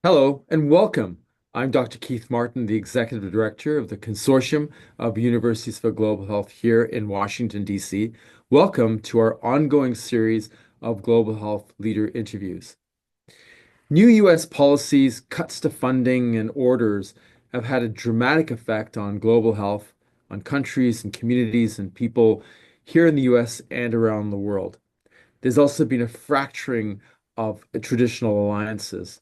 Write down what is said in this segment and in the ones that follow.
Hello and welcome. I'm Dr. Keith Martin, the Executive Director of the Consortium of Universities for Global Health here in Washington, D.C. Welcome to our ongoing series of global health leader interviews. New U.S. policies, cuts to funding, and orders have had a dramatic effect on global health, on countries and communities and people here in the U.S. and around the world. There's also been a fracturing of traditional alliances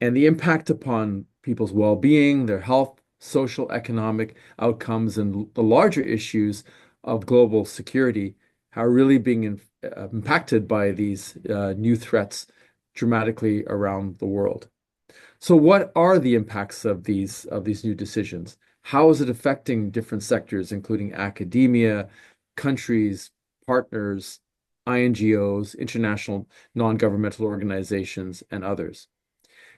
and the impact upon people's well-being, their health, social, economic outcomes, and the larger issues of global security are really being impacted by these new threats dramatically around the world. So, what are the impacts of these new decisions? How is it affecting different sectors, including academia, countries, partners, INGOs, international non-governmental organizations, and others?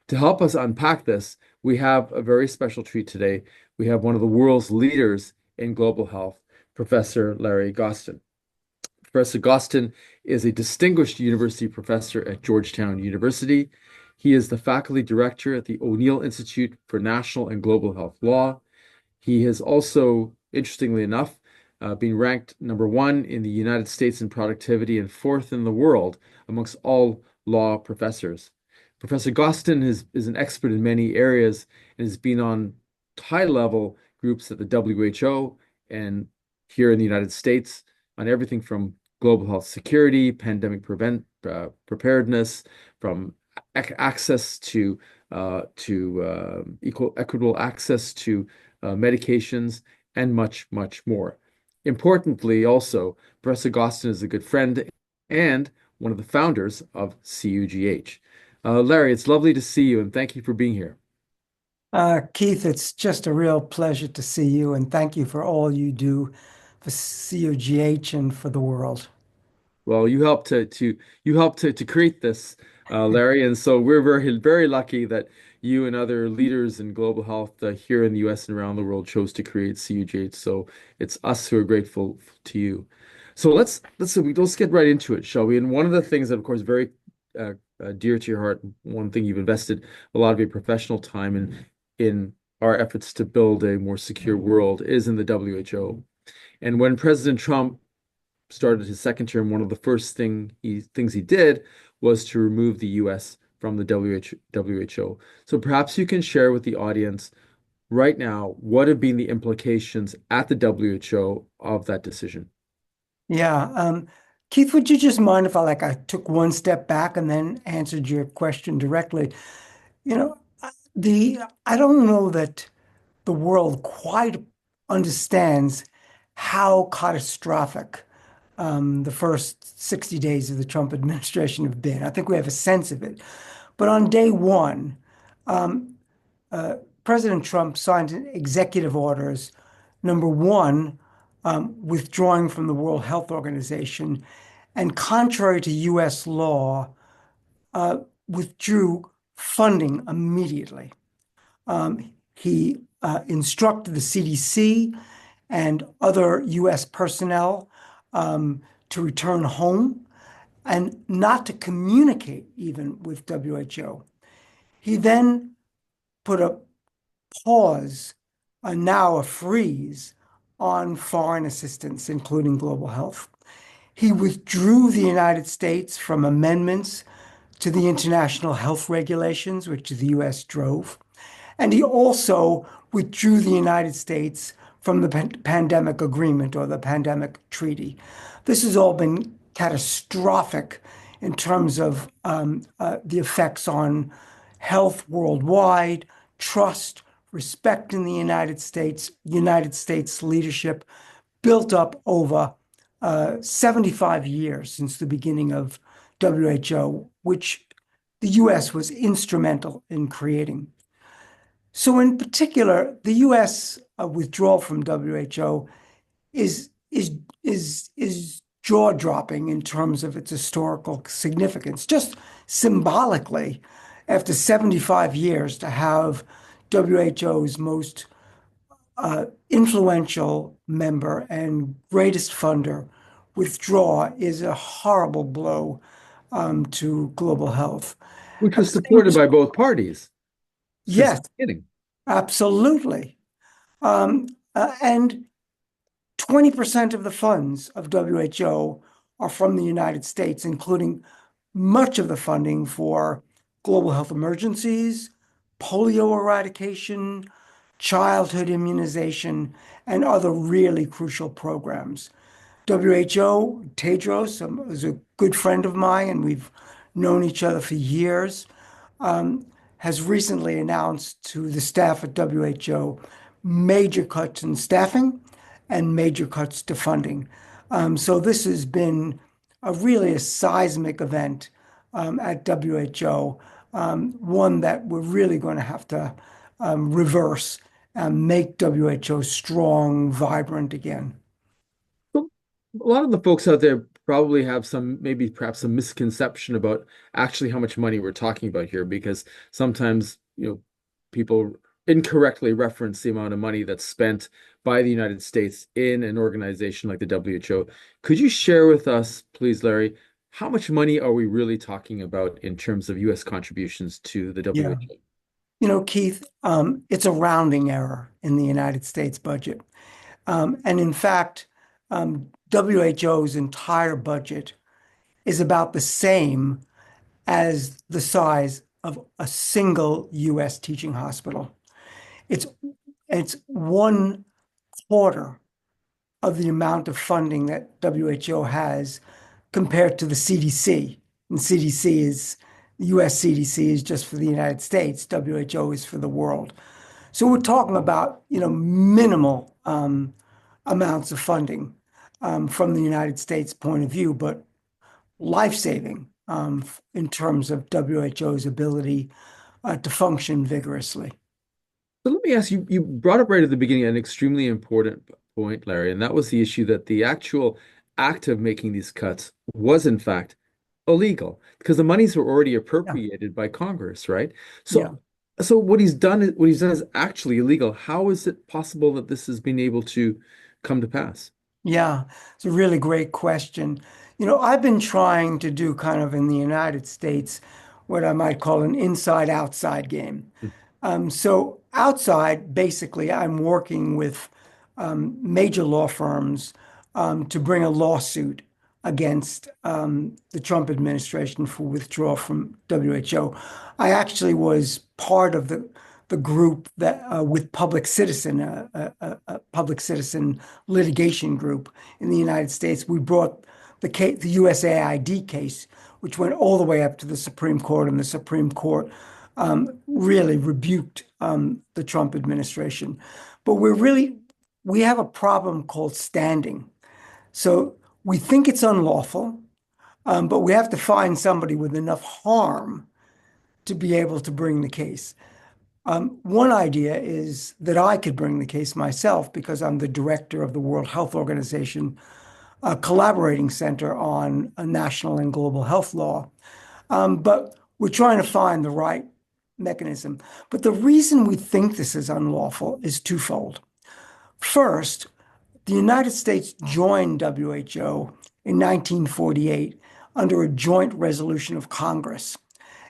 To help us unpack this, we have a very special treat today. We have one of the world's leaders in global health, Professor Larry Gostin. Professor Gostin is a distinguished university professor at Georgetown University. He is the faculty director at the O'Neill Institute for National and Global Health Law. He has also, interestingly enough, been ranked #1 in the United States in productivity and fourth in the world amongst all law professors. Professor Gostin is an expert in many areas and has been on high-level groups at the WHO and here in the United States on everything from global health security, pandemic preparedness, from access to equitable access to medications, and much, much more. Importantly, also, Professor Gostin is a good friend and one of the founders of CUGH. Larry, it's lovely to see you, and thank you for being here. Keith, it's just a real pleasure to see you, and thank you for all you do for CUGH and for the world. Well, you helped to create this, Larry, and so we're very lucky that you and other leaders in global health here in the U.S. and around the world chose to create CUGH. So it's us who are grateful to you. So let's get right into it, shall we? And one of the things that, of course, very dear to your heart, one thing you've invested a lot of your professional time in our efforts to build a more secure world is in the WHO. And when President Trump started his second term, one of the first things he did was to remove the U.S. from the WHO. So perhaps you can share with the audience right now what have been the implications at the WHO of that decision. Yeah. Keith, would you just mind if I took one step back and then answered your question directly? You know, I don't know that the world quite understands how catastrophic the first 60 days of the Trump administration have been. I think we have a sense of it. But on day one, um, President Trump signed executive orders, #1, withdrawing from the World Health Organization, and contrary to US law, withdrew funding immediately. He instructed the CDC and other US personnel to return home and not to communicate even with WHO. He then put a pause, now a freeze on foreign assistance, including global health. He withdrew the United States from amendments to the international health regulations, which the US drove. And he also withdrew the United States from the pandemic agreement or the pandemic treaty. This has all been catastrophic in terms of the effects on health worldwide, trust, respect in the United States leadership built up over 75 years since the beginning of WHO, which the US was instrumental in creating. So in particular, the US withdrawal from WHO is jaw-dropping in terms of its historical significance. Just symbolically, after 75 years, to have WHO's most influential member and greatest funder withdraw is a horrible blow to global health. Which At was the same supported by both parties. since the Yes, beginning. absolutely. Um, and 20% of the funds of WHO are from the United States, including much of the funding for global health emergencies, polio eradication, childhood immunization, and other really crucial programs. WHO, Tedros, is a good friend of mine, and we've known each other for years, um, has recently announced to the staff at WHO major cuts in staffing and major cuts to funding. So this has been really a seismic event at WHO, one that we're really going to have to reverse and make WHO strong, vibrant again. Well, a lot of the folks out there probably have some, maybe perhaps some misconception about actually how much money we're talking about here, because sometimes, people incorrectly reference the amount of money that's spent by the United States in an organization like the WHO. Could you share with us, please, Larry, how much money are we really talking about in terms of US contributions to the Yeah. WHO? Keith, it's a rounding error in the United States budget. And in fact, WHO's entire budget is about the same as the size of a single US teaching hospital. It's it's 1/4 of the amount of funding that WHO has compared to the CDC. And CDC is the US CDC is just for the United States, WHO is for the world. So we're talking about, minimal amounts of funding from the United States point of view, but life-saving in terms of WHO's ability to function vigorously. So let me ask you, you brought up right at the beginning an extremely important point, Larry, and that was the issue that the actual act of making these cuts was in fact illegal because the monies were already Yeah, appropriated by Congress, right? yeah. So what he's done is actually illegal. How is it possible that this has been able to come to pass? Yeah, it's a really great question. I've been trying to do kind of in the United States what I might call an inside-outside game. So outside, basically, I'm working with major law firms to bring a lawsuit against the Trump administration for withdrawal from WHO. I actually was part of the group that with a public citizen litigation group in the United States. We brought the USAID case, which went all the way up to the Supreme Court, and the Supreme Court really rebuked the Trump administration. But we have a problem called standing. So we think it's unlawful, but we have to find somebody with enough harm to be able to bring the case. One idea is that I could bring the case myself because I'm the director of the World Health Organization Collaborating Center on National and Global Health Law. But we're trying to find the right mechanism. But the reason we think this is unlawful is twofold. First, the United States joined WHO in 1948 under a joint resolution of Congress.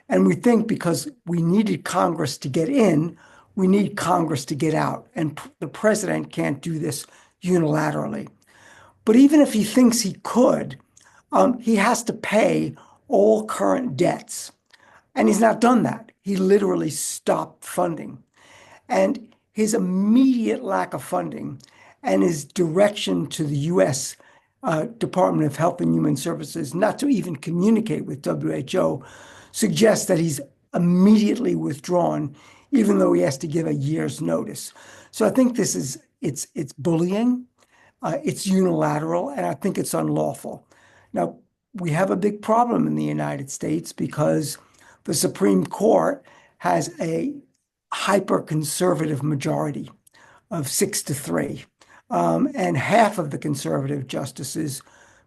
And we think because we needed Congress to get in, we need Congress to get out. And the president can't do this unilaterally. But even if he thinks he could, he has to pay all current debts. And he's not done that. He literally stopped funding. And his immediate lack of funding and his direction to the US Department of Health and Human Services not to even communicate with WHO suggests that he's immediately withdrawn, even though he has to give a year's notice. So I think it's bullying, it's unilateral, and I think it's unlawful. Now, we have a big problem in the United States because the Supreme Court has a hyper conservative majority of 6-3. And half of the conservative justices,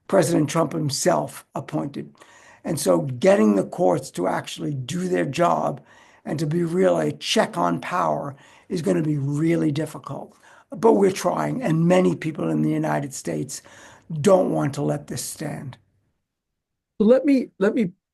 President Trump himself appointed. And so getting the courts to actually do their job and to be really a check on power is going to be really difficult. But we're trying, and many people in the United States don't want to let this stand. So let me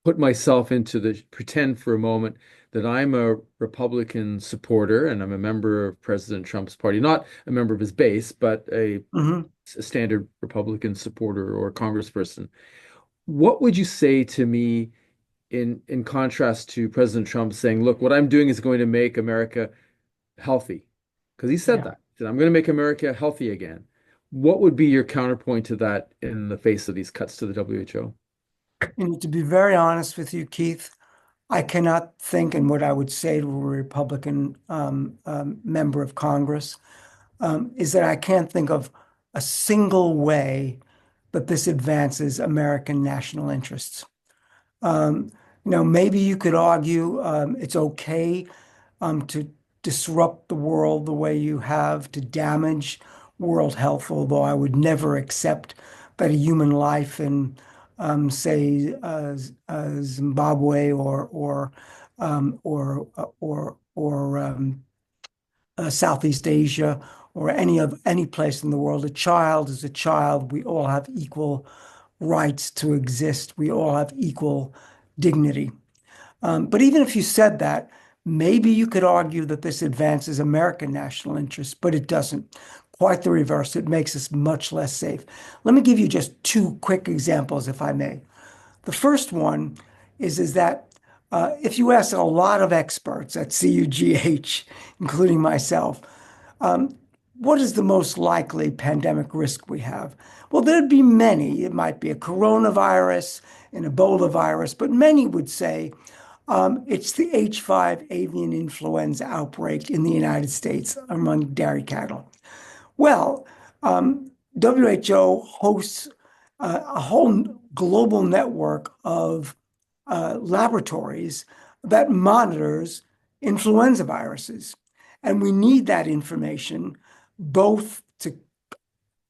put myself into the pretend for a moment that I'm a Republican supporter and I'm a member of President Trump's party, not a member of his base, but Hmm. a standard Republican supporter or congressperson. What would you say to me in contrast to President Trump saying, look, what I'm doing is going to make America healthy? Because he said Yeah. that. He said, I'm going to make America healthy again. What would be your counterpoint to that in the face of these cuts to the WHO? To be very honest with you, Keith, I cannot think, and what I would say to a Republican member of Congress is that I can't think of a single way that this advances American national interests. Um, Maybe you could argue it's okay to disrupt the world the way you have, to damage world health, although I would never accept that a human life in, say, Zimbabwe or Southeast Asia or any place in the world, a child is a child. We all have equal rights to exist. We all have equal dignity. But even if you said that, maybe you could argue that this advances American national interests, but it doesn't. Quite the reverse. It makes us much less safe. Let me give you just two quick examples, if I may. The first one is that if you ask a lot of experts at CUGH, including myself, what is the most likely pandemic risk we have? Well, there'd be many. It might be a coronavirus, an Ebola virus, but many would say it's the H5 avian influenza outbreak in the United States among dairy cattle. Well, WHO hosts a whole global network of laboratories that monitors influenza viruses. And we need that information both to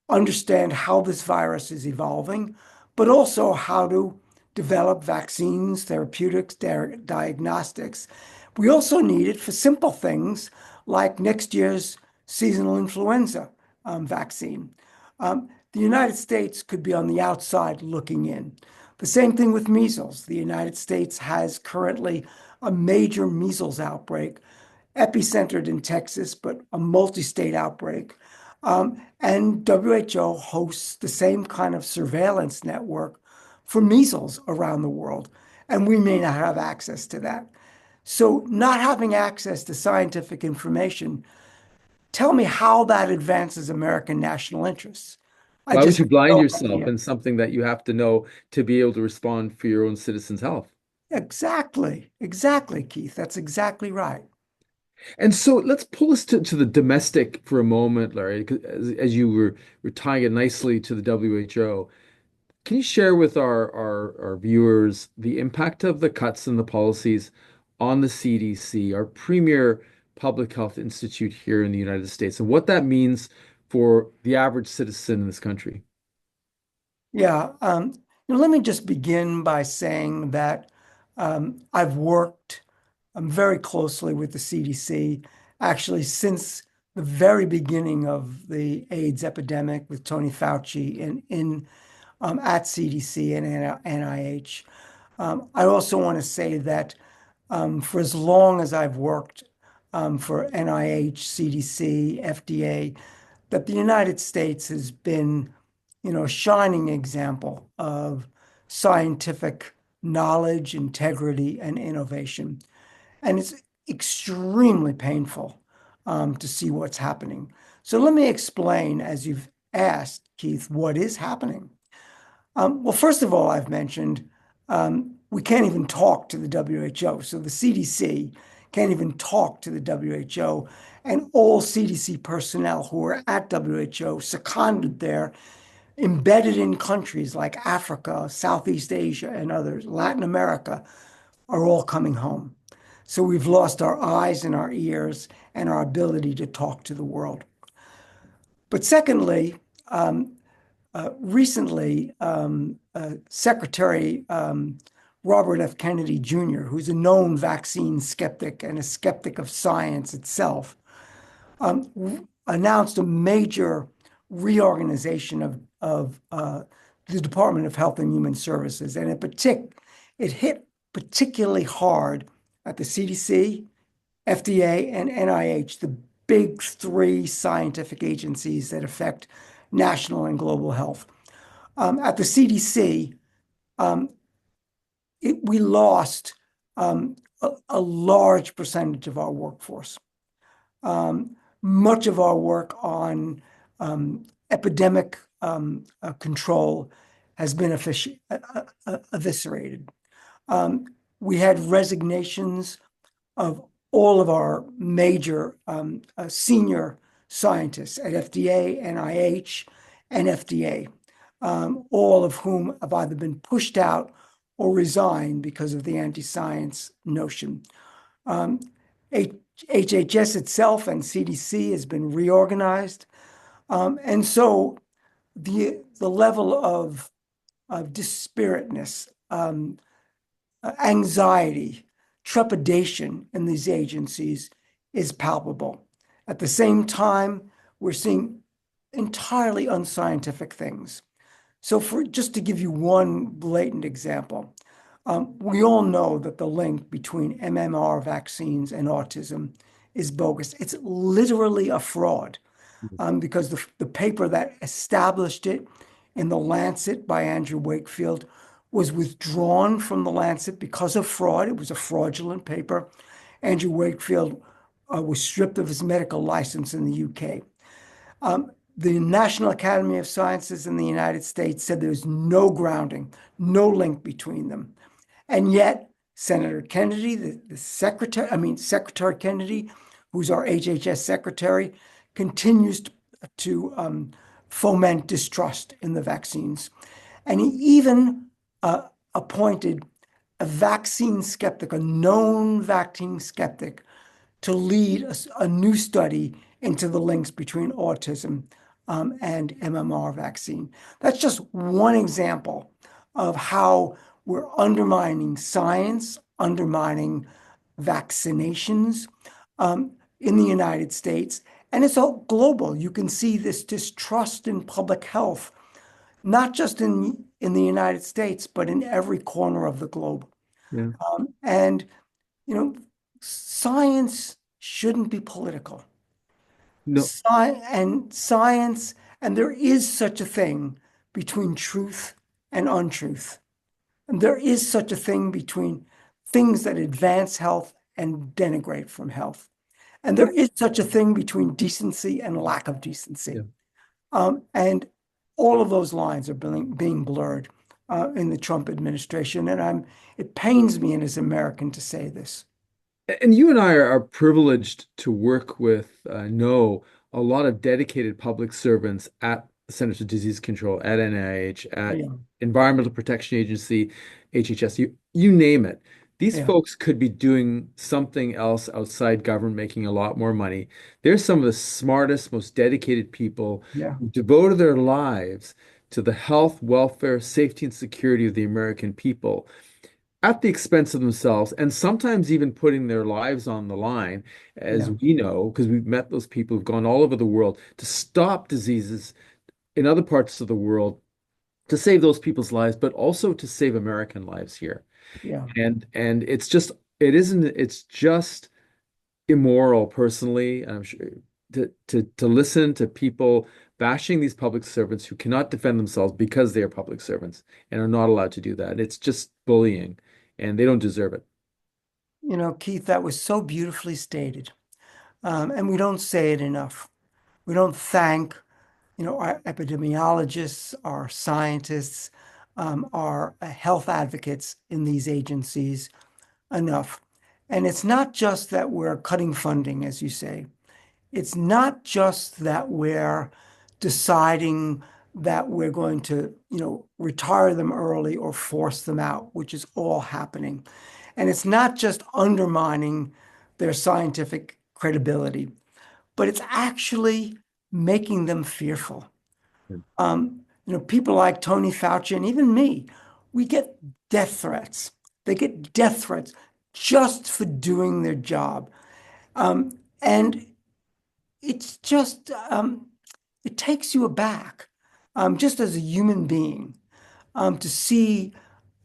understand how this virus is evolving, but also how to develop vaccines, therapeutics, diagnostics. We also need it for simple things like next year's seasonal influenza vaccine. The United States could be on the outside looking in. The same thing with measles. The United States has currently a major measles outbreak, epicentered in Texas, but a multi-state outbreak. And WHO hosts the same kind of surveillance network for measles around the world, and we may not have access to that. So, not having access to scientific information, tell me how that advances American national interests. I Why would just you have blind no yourself idea. in something that you have to know to be able to respond for your own citizens' health? Exactly, exactly, Keith. That's exactly right. And so let's pull us to the domestic for a moment, Larry, 'cause as you were tying it nicely to the WHO. Can you share with our viewers the impact of the cuts and the policies on the CDC, our premier public health institute here in the United States, and what that means for the average citizen in this country? Yeah. Let me just begin by saying that I've worked very closely with the CDC, actually, since the very beginning of the AIDS epidemic with Tony Fauci at CDC and NIH. I also want to say that for as long as I've worked for NIH, CDC, FDA, that the United States has been, a shining example of scientific knowledge, integrity, and innovation. And it's extremely painful to see what's happening. So let me explain, as you've asked, Keith, what is happening. Well, first of all, I've mentioned we can't even talk to the WHO. So the CDC can't even talk to the WHO. And all CDC personnel who are at WHO seconded there, embedded in countries like Africa, Southeast Asia, and others, Latin America, are all coming home. So we've lost our eyes and our ears and our ability to talk to the world. But secondly, recently, Secretary Robert F. Kennedy Jr., who's a known vaccine skeptic and a skeptic of science itself, announced a major reorganization of the Department of Health and Human Services, and it hit particularly hard at the CDC, FDA, and NIH, the big three scientific agencies that affect national and global health. At the CDC, um, we lost a large percentage of our workforce. Much of our work on epidemic control has been eviscerated. We had resignations of all of our major senior scientists at FDA, NIH, and FDA, all of whom have either been pushed out or resigned because of the anti-science notion. HHS itself and CDC has been reorganized. And so the level of dispiriteness, anxiety, trepidation in these agencies is palpable. At the same time, we're seeing entirely unscientific things. So for just to give you one blatant example, we all know that the link between MMR vaccines and autism is bogus. It's literally a fraud because the paper that established it in the Lancet by Andrew Wakefield was withdrawn from the Lancet because of fraud. It was a fraudulent paper. Andrew Wakefield was stripped of his medical license in the UK. The National Academy of Sciences in the United States said there's no grounding, no link between them. And yet, Senator Kennedy, Secretary Kennedy, who's our HHS secretary, continues to foment distrust in the vaccines. And he even appointed a vaccine skeptic, a known vaccine skeptic, to lead a new study into the links between autism and MMR vaccine. That's just one example of how we're undermining science, undermining vaccinations in the United States. And it's all global. You can see this distrust in public health, not just in the United States, but in every corner of the globe. Yeah. And, you know, science shouldn't be political. No, Science, and there is such a thing between truth and untruth. And there is such a thing between things that advance health and denigrate from health. And there is such a thing between decency and lack of decency. yeah. And all of those lines are being blurred in the Trump administration. And it pains me as an American to say this. And you and I are privileged to work with, know a lot of dedicated public servants at the Centers for Disease Control, at NIH, at Yeah, Environmental Protection Agency, HHS, you name it. These yeah, folks could be doing something else outside government, making a lot more money. They're some of the smartest, most dedicated people yeah, who devoted their lives to the health, welfare, safety, and security of the American people at the expense of themselves, and sometimes even putting their lives on the line, as yeah, we know, because we've met those people who've gone all over the world to stop diseases in other parts of the world, to save those people's lives, but also to save American lives here. yeah. And it's just immoral personally, I'm sure, to listen to people bashing these public servants who cannot defend themselves because they are public servants and are not allowed to do that. It's just bullying, and they don't deserve it. Keith, that was so beautifully stated. And we don't say it enough. We don't thank, our epidemiologists, our scientists, our health advocates in these agencies enough. And it's not just that we're cutting funding, as you say. It's not just that we're deciding that we're going to, retire them early or force them out, which is all happening. And it's not just undermining their scientific credibility, but it's actually making them fearful. People like Tony Fauci and even me, we get death threats. They get death threats just for doing their job. And it's just, it takes you aback, just as a human being, to see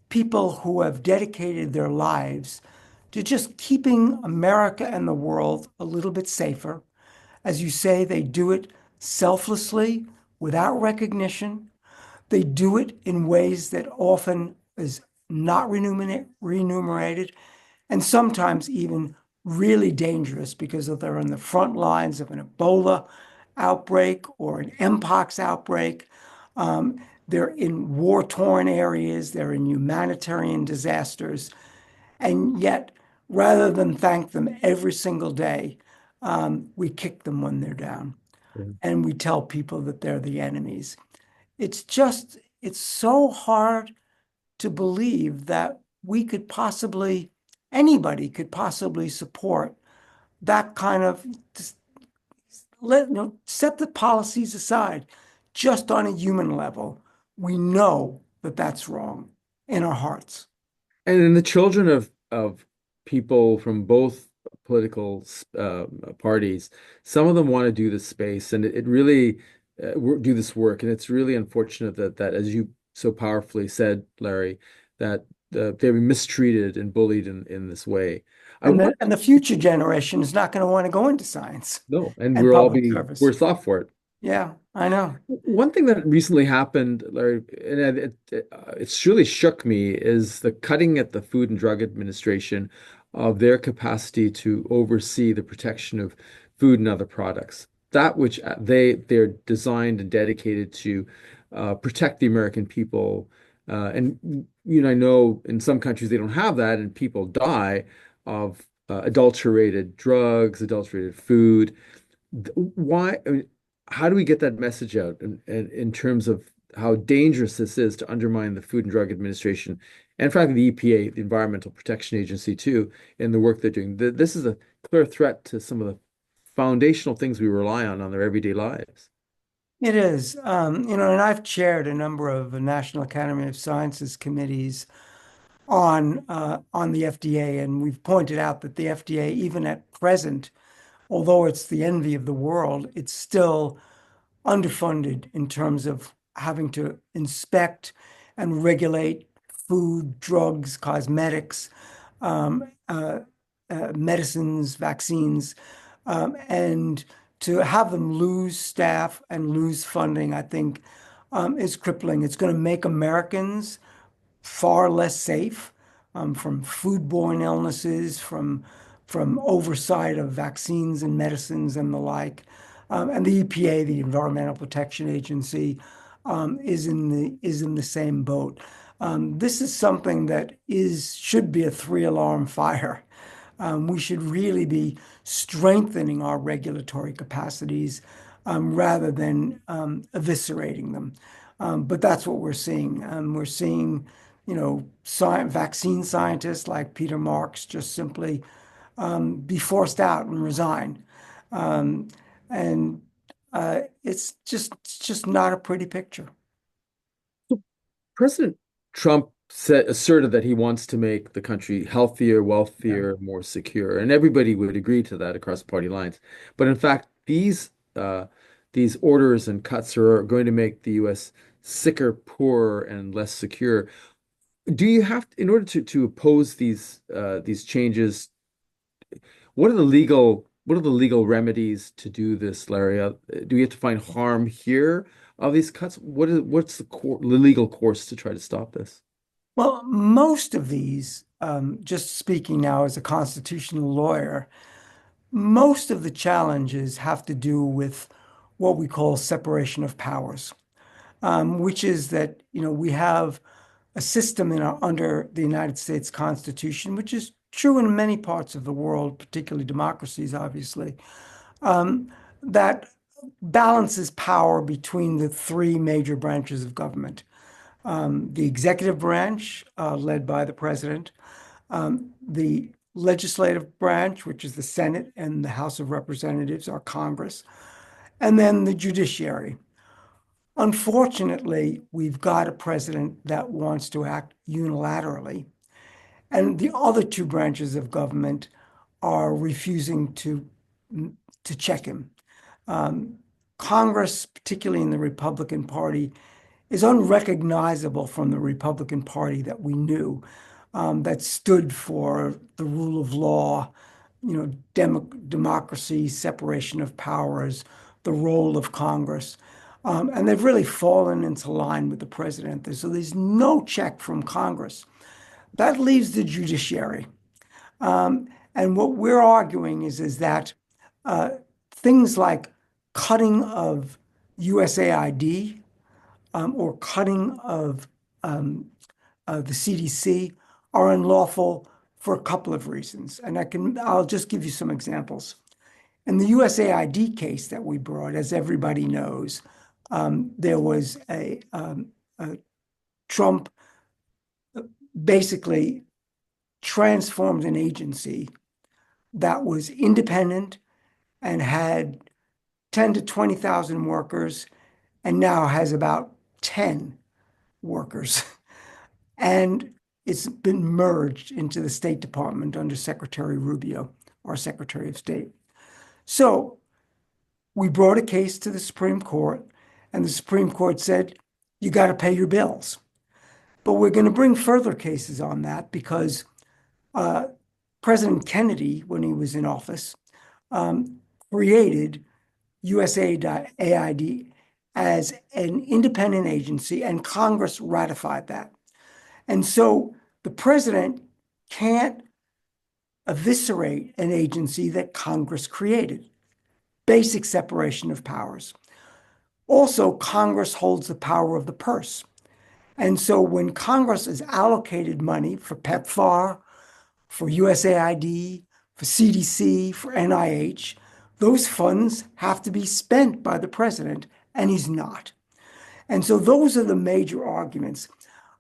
people who have dedicated their lives to just keeping America and the world a little bit safer. As you say, they do it selflessly, without recognition. They do it in ways that often is not remunerated, and sometimes even really dangerous because if they're on the front lines of an Ebola outbreak or an Mpox outbreak. They're in war-torn areas, they're in humanitarian disasters, and yet, rather than thank them every single day, we kick them when they're down, Yeah. and we tell people that they're the enemies. It's so hard to believe that anybody could possibly support that kind of, set the policies aside. Just on a human level, we know that that's wrong in our hearts. And then the children of people from both political parties, some of them want to do this space, and it really do this work, and it's really unfortunate that as you so powerfully said, Larry, that they're mistreated and bullied in this way. I And want the future generation is not going to want to go into science no, and and we'll all public be service. worse off for it. Yeah, I know. One thing that recently happened, Larry, and it's really shook me, is the cutting at the Food and Drug Administration of their capacity to oversee the protection of food and other products. That which they're designed and dedicated to protect the American people. And I know in some countries they don't have that, and people die of adulterated drugs, adulterated food. Why? I mean, how do we get that message out in terms of how dangerous this is to undermine the Food and Drug Administration and frankly the EPA, the Environmental Protection Agency too, in the work they're doing? This is a clear threat to some of the foundational things we rely on their everyday lives. It is. And I've chaired a number of National Academy of Sciences committees on the FDA, and we've pointed out that the FDA, even at present, although it's the envy of the world, it's still underfunded in terms of having to inspect and regulate food, drugs, cosmetics, um, uh, medicines, vaccines, and to have them lose staff and lose funding, I think, is crippling. It's going to make Americans far less safe from foodborne illnesses, from oversight of vaccines and medicines and the like. And the EPA, the Environmental Protection Agency, is in the same boat. This is something that should be a three-alarm fire. We should really be strengthening our regulatory capacities rather than eviscerating them. But that's what we're seeing. We're seeing, vaccine scientists like Peter Marks just simply be forced out and resign. Um, and it's just not a pretty picture. President Trump asserted that he wants to make the country healthier, Yeah. wealthier, more secure, and everybody would agree to that across party lines. But in fact, these orders and cuts are going to make the U.S. sicker, poorer, and less secure. Do you have in order to oppose these changes? What are the legal remedies to do this, Larry? Do we have to find harm here of these cuts? What's the legal course to try to stop this? Well, most of these, just speaking now as a constitutional lawyer, most of the challenges have to do with what we call separation of powers, which is that, we have a system under the United States Constitution, which is true in many parts of the world, particularly democracies, obviously, um, that balances power between the three major branches of government. The executive branch, led by the president, the legislative branch, which is the Senate and the House of Representatives, our Congress, and then the judiciary. Unfortunately, we've got a president that wants to act unilaterally, and the other two branches of government are refusing to check him. Um, Congress, particularly in the Republican Party, is unrecognizable from the Republican Party that we knew, that stood for the rule of law, democracy, separation of powers, the role of Congress. And they've really fallen into line with the president. So there's no check from Congress. That leaves the judiciary. And what we're arguing is that uh, things like cutting of USAID, or cutting of the CDC are unlawful for a couple of reasons. And I'll just give you some examples. In the USAID case that we brought, as everybody knows, there was a Trump basically transformed an agency that was independent and had 10 to 20,000 workers and now has about 10 workers. And it's been merged into the State Department under Secretary Rubio, our Secretary of State. So we brought a case to the Supreme Court, and the Supreme Court said, you got to pay your bills. But we're going to bring further cases on that because uh, President Kennedy, when he was in office, created USAID as an independent agency, and Congress ratified that. And so the president can't eviscerate an agency that Congress created. Basic separation of powers. Also, Congress holds the power of the purse. And so when Congress has allocated money for PEPFAR, for USAID, for CDC, for NIH, those funds have to be spent by the president, and he's not. And so those are the major arguments.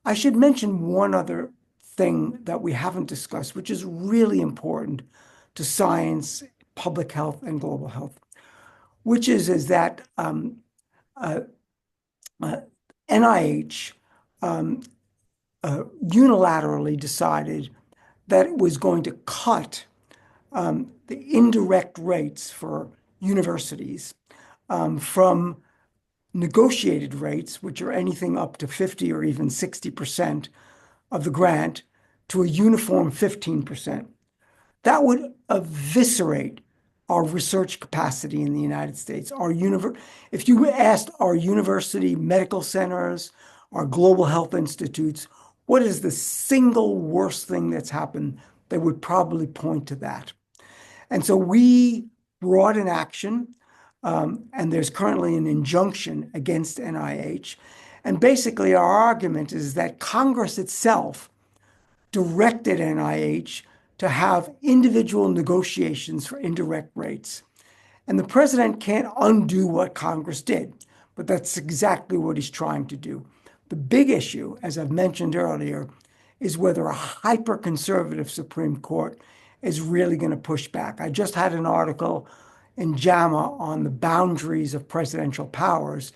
I should mention one other thing that we haven't discussed, which is really important to science, public health, and global health, which is that uh, uh, NIH unilaterally decided that it was going to cut the indirect rates for universities from negotiated rates, which are anything up to 50 or even 60% of the grant, to a uniform 15%. That would eviscerate our research capacity in the United States. If you asked our university medical centers, our global health institutes, what is the single worst thing that's happened, they would probably point to that. And so we brought an action, and there's currently an injunction against NIH. And basically, our argument is that Congress itself directed NIH to have individual negotiations for indirect rates. And the president can't undo what Congress did, but that's exactly what he's trying to do. The big issue, as I've mentioned earlier, is whether a hyper-conservative Supreme Court is really going to push back. I just had an article in JAMA on the boundaries of presidential powers.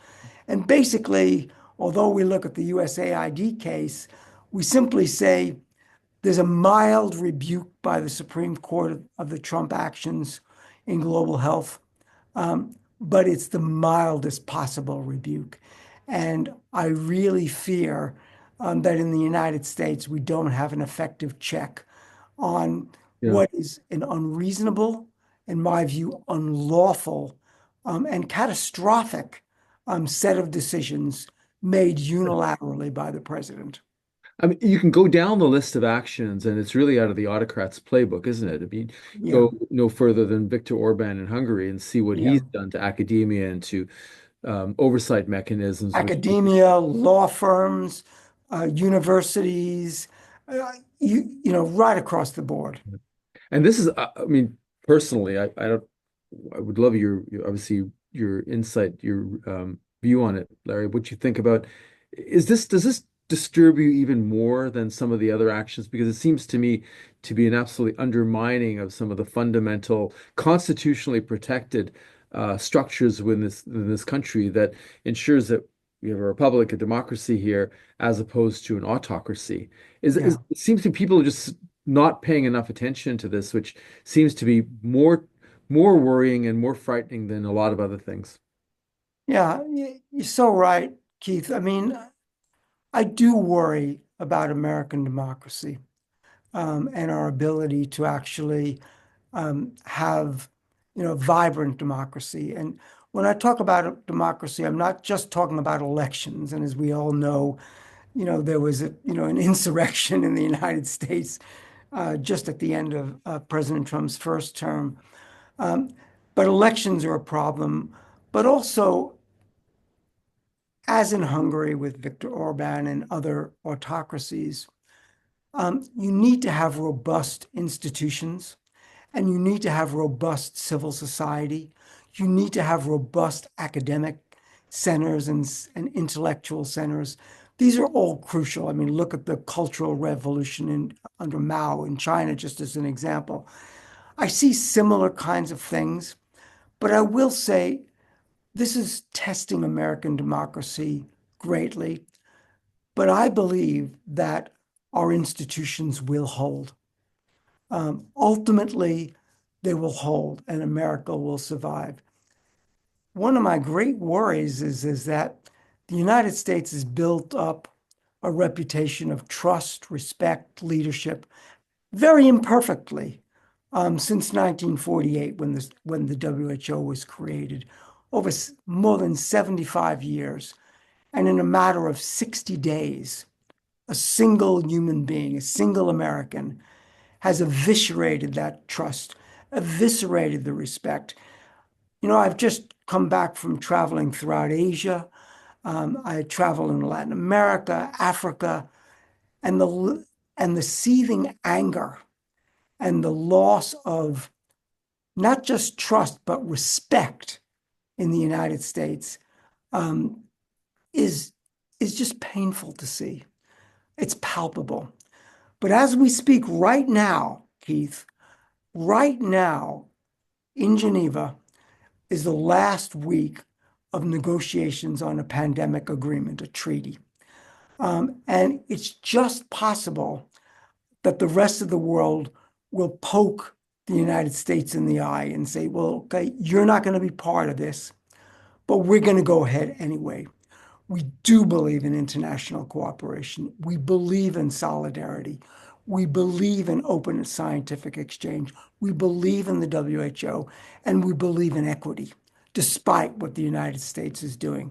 And basically, although we look at the USAID case, we simply say there's a mild rebuke by the Supreme Court of the Trump actions in global health, but it's the mildest possible rebuke. And I really fear that in the United States, we don't have an effective check on Yeah. what is an unreasonable, in my view, unlawful, and catastrophic set of decisions made unilaterally by the president. I mean, you can go down the list of actions, and it's really out of the autocrat's playbook, isn't it? I mean, Yeah, go no further than Viktor Orban in Hungary and see what yeah. he's done to academia and to oversight mechanisms, which Academia, law firms, universities, right across the board. and this is, I mean, personally, I don't, I would love obviously your insight, your view on it, Larry. What you think about does this disturb you even more than some of the other actions? Because it seems to me to be an absolutely undermining of some of the fundamental constitutionally protected structures within this country that ensures that we have a republic, a democracy here, as opposed to an autocracy. Yeah. It seems to me people are just not paying enough attention to this, which seems to be more worrying and more frightening than a lot of other things. Yeah, you're so right, Keith. I mean, I do worry about American democracy, and our ability to actually have, vibrant democracy. And when I talk about democracy, I'm not just talking about elections. And as we all know, there was an insurrection in the United States just at the end of President Trump's first term. Um, but elections are a problem. But also, as in Hungary with Viktor Orban and other autocracies, you need to have robust institutions and you need to have robust civil society. You need to have robust academic centers and intellectual centers. These are all crucial. I mean, look at the Cultural Revolution under Mao in China, just as an example. I see similar kinds of things, but I will say this is testing American democracy greatly. But I believe that our institutions will hold. Ultimately, they will hold and America will survive. One of my great worries is that the United States has built up a reputation of trust, respect, leadership very imperfectly since 1948 when the WHO was created, over more than 75 years. And in a matter of 60 days, a single human being, a single American, has eviscerated that trust, eviscerated the respect. I've just come back from traveling throughout Asia. I traveled in Latin America, Africa, and the seething anger and the loss of not just trust but respect in the United States um, is is just painful to see. It's palpable. But as we speak right now, Keith, right now in Geneva is the last week of negotiations on a pandemic agreement, a treaty. And it's just possible that the rest of the world will poke the United States in the eye and say, well, okay, you're not going to be part of this, but we're going to go ahead anyway. We do believe in international cooperation. We believe in solidarity. We believe in open scientific exchange. We believe in the WHO, and we believe in equity, despite what the United States is doing.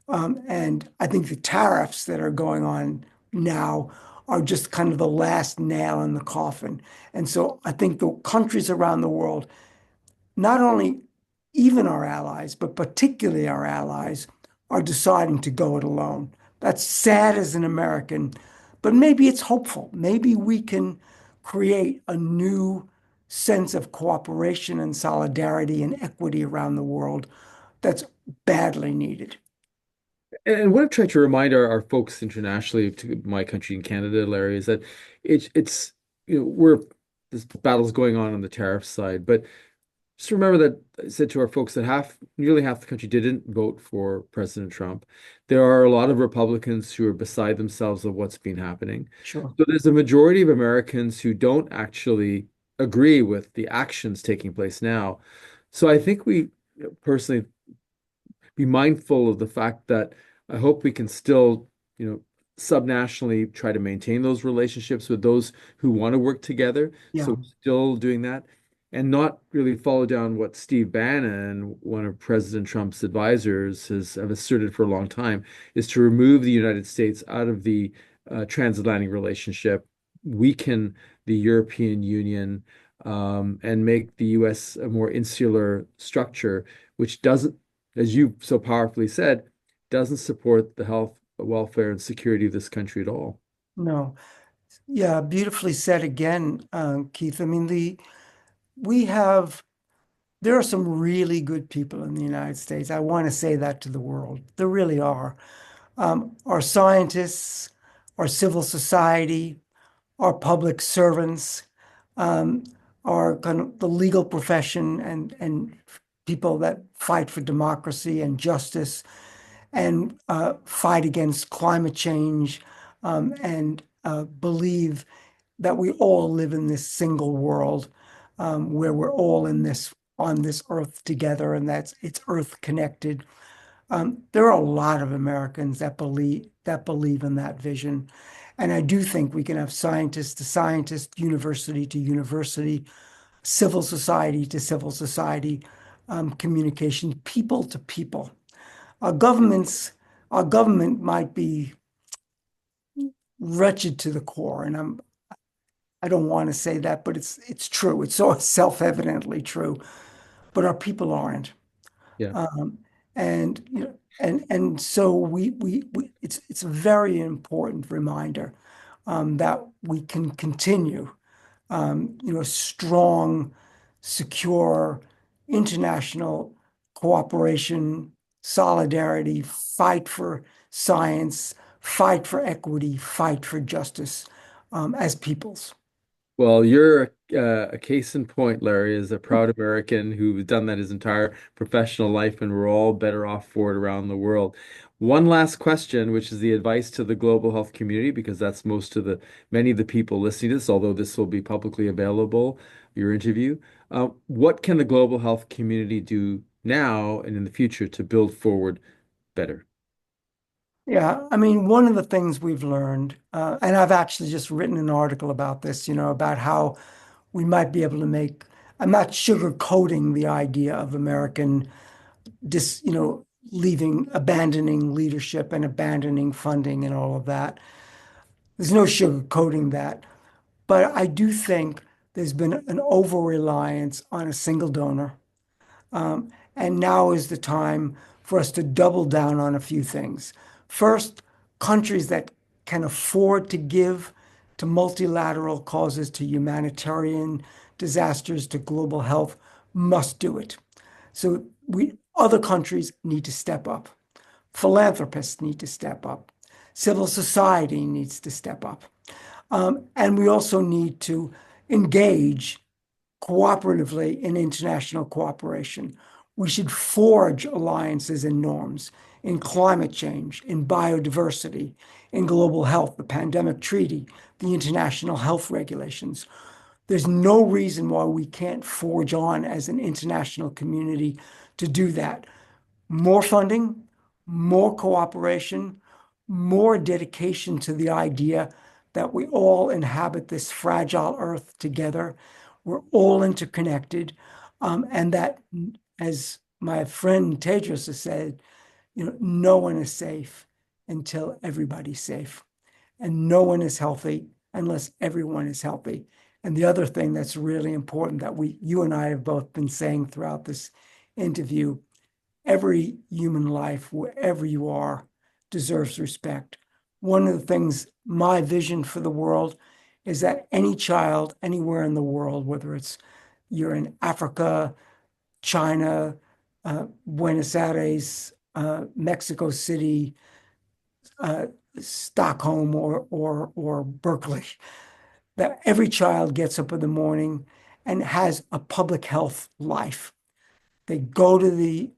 And I think the tariffs that are going on now are just kind of the last nail in the coffin. And so I think the countries around the world, not only even our allies, but particularly our allies, are deciding to go it alone. That's sad as an American, but maybe it's hopeful. Maybe we can create a new sense of cooperation and solidarity and equity around the world that's badly needed. And what I've tried to remind our folks internationally, to my country in Canada, Larry, is that it's we're this battle's going on the tariff side, but just remember that I said to our folks that nearly half the country didn't vote for President Trump. There are a lot of Republicans who are beside themselves of what's been happening. Sure. So there's a majority of Americans who don't actually agree with the actions taking place now. So I think we personally be mindful of the fact that I hope we can still, subnationally try to maintain those relationships with those who want to work together. So Yeah. we're still doing that and not really follow down what Steve Bannon, one of President Trump's advisors, have asserted for a long time, is to remove the United States out of the transatlantic relationship, weaken the European Union, and make the US a more insular structure, which doesn't, as you so powerfully said, doesn't support the health, welfare, and security of this country at all. No. Yeah, beautifully said again, Keith. I mean, we have there are some really good people in the United States. I want to say that to the world. There really are. Our scientists, our civil society, our public servants, um, our kind of the legal profession and people that fight for democracy and justice and fight against climate change and believe that we all live in this single world where we're all in this on this earth together and that's it's earth connected. There are a lot of Americans that believe in that vision, and I do think we can have scientist to scientist, university to university, civil society to civil society, communication, people to people. Our governments, our government might be wretched to the core, and I don't want to say that, but it's true. It's so self-evidently true, but our people aren't. Yeah. Um, and you know, and so we it's a very important reminder that we can continue, strong, secure international cooperation, solidarity, fight for science, fight for equity, fight for justice, as peoples. Well, you're a case in point, Larry, as a proud American who's done that his entire professional life, and we're all better off for it around the world. One last question, which is the advice to the global health community, because that's most of the many of the people listening to this, although this will be publicly available, your interview. What can the global health community do now and in the future to build forward better? Yeah, I mean, one of the things we've learned, and I've actually just written an article about this, about how we might be able to make, I'm not sugarcoating the idea of American abandoning leadership and abandoning funding and all of that. There's no sugarcoating that. But I do think there's been an over-reliance on a single donor. And now is the time for us to double down on a few things. First, countries that can afford to give to multilateral causes, to humanitarian disasters, to global health, must do it. So other countries need to step up. Philanthropists need to step up. Civil society needs to step up. And we also need to engage cooperatively in international cooperation. We should forge alliances and norms in climate change, in biodiversity, in global health, the pandemic treaty, the international health regulations. There's no reason why we can't forge on as an international community to do that. More funding, more cooperation, more dedication to the idea that we all inhabit this fragile earth together. We're all interconnected. And that, as my friend Tedros has said, no one is safe until everybody's safe. And no one is healthy unless everyone is healthy. And the other thing that's really important that you and I have both been saying throughout this interview, every human life, wherever you are, deserves respect. One of the things, my vision for the world is that any child anywhere in the world, whether you're in Africa, China, Buenos Aires, Mexico City, uh, Stockholm, or Berkeley, that every child gets up in the morning and has a public health life. They go to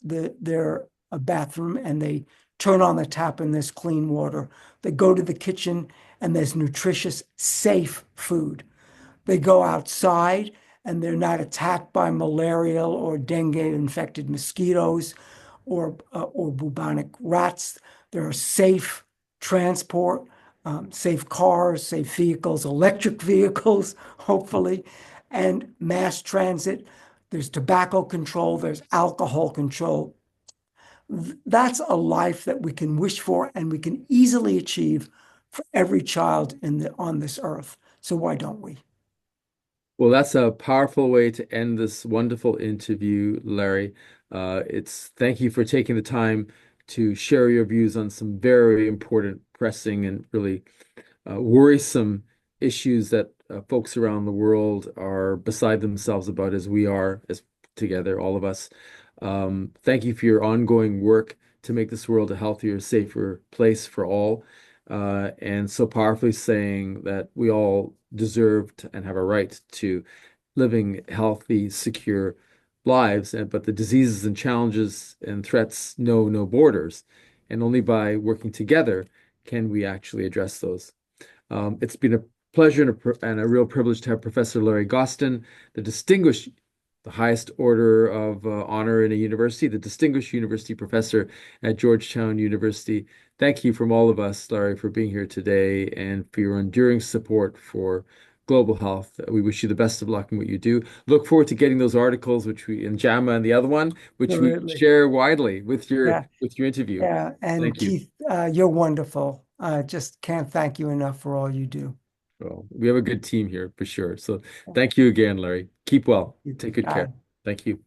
their bathroom and they turn on the tap and there's clean water. They go to the kitchen and there's nutritious, safe food. They go outside and they're not attacked by malarial or dengue infected mosquitoes or bubonic rats. There are safe transport, safe cars, safe vehicles, electric vehicles, hopefully, and mass transit. There's tobacco control, there's alcohol control. That's a life that we can wish for and we can easily achieve for every child on this earth. So why don't we? Well, that's a powerful way to end this wonderful interview, Larry. It's thank you for taking the time to share your views on some very important, pressing, and really worrisome issues that folks around the world are beside themselves about, as we are, as together, all of us. Thank you for your ongoing work to make this world a healthier, safer place for all, and so powerfully saying that we all deserved and have a right to living healthy, secure lives, but the diseases and challenges and threats know no borders, and only by working together can we actually address those. It's been a pleasure and a real privilege to have Professor Larry Gostin, the distinguished the highest order of honor in a university, the Distinguished University Professor at Georgetown University. Thank you from all of us, Larry, for being here today and for your enduring support for global health. We wish you the best of luck in what you do. Look forward to getting those articles, which we in JAMA and the other one, which we Absolutely. share widely Yeah. with your interview. Yeah. And Thank you. Keith, you're wonderful. Just can't thank you enough for all you do. Well, we have a good team here for sure. So thank you again, Larry. Keep well. Take good care. Bye. Thank you.